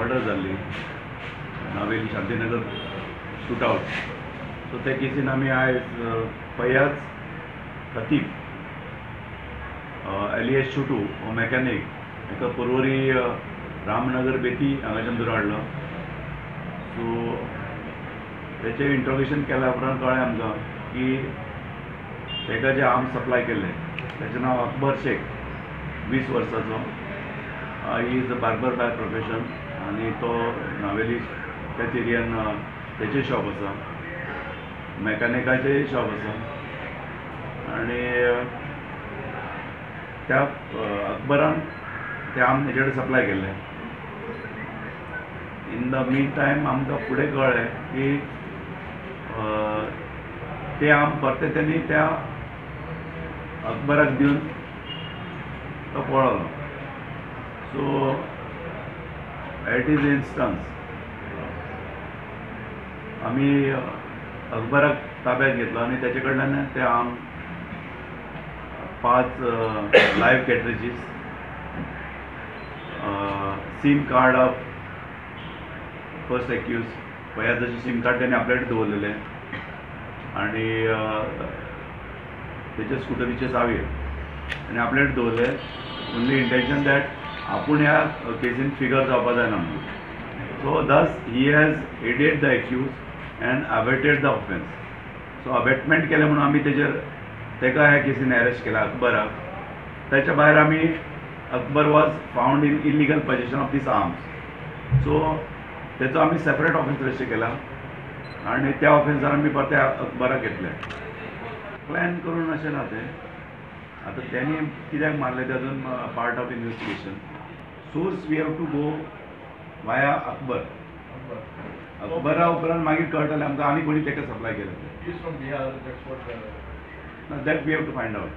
Murder जाल्ली Navelim Shantinagar shootout. So त्या casein आमी आयज फयाज खतीब एलियस छोटू हो मॅकॅनीक हाका परवरी रामनगर बेती हांगाच्यान धरून हाडलो. सो तेचें इंट्रोगेशन केल्या उपरांत कळ्ळें आमकां की ताका जे आर्म्स सप्लाय केल्ले ताचें नांव अकबर शेख, 20 वर्सांचो. He is a barber by profession आनी तो नावेली त्याच एरियान तेचें शॉप आसा, मॅकॅनिकाचेंय शॉप आसा. आनी त्या अकबरान ते आर्म हेजे कडेन सप्लाय केल्ले. इन द मीन टायम आमकां फुडें कळ्ळें की ते आर्म परते त्यांनी त्या अकबराक दिवन तो पळलो. सो एट इज इन्स्टन्स आमी अकबराक ताब्यात घेतलो आनी तेचे कडल्यान ते arm 5 live cartridges, sim card of first accused फयाजाचे सीम कार्ड त्यांनी आपल्या कडेन दवरलेले आनी तेचे स्कुटरीचे चावी आनी आपल्या कडेन दवरले. ओन्ली इंटेंशन दॅट आपूण ह्या केसीन फिगर जावपा जायना म्हणून. So this he has added the accused and abetted the offence. So abetment केलें म्हणून आमी तेका ह्या केसीन अरेस्ट केला अकबराक. त्याच्या भायर आमी Akbar was found in illegal possession of these arms. So तेचो आमी सेपरेट ऑफेन्स रजिस्टर केला आनी त्या ऑफेन्सार आमी परते अकबराक घेतले. प्लॅन करून अशें ना तें. आतां त्यांनी कित्याक मारले ते अजून part of investigation. Source we have to go via Akbar. अकबरा उपरांत मागीर कळटलें आमकां आनी कोणी तेका सप्लाय केलें. That we have to find out.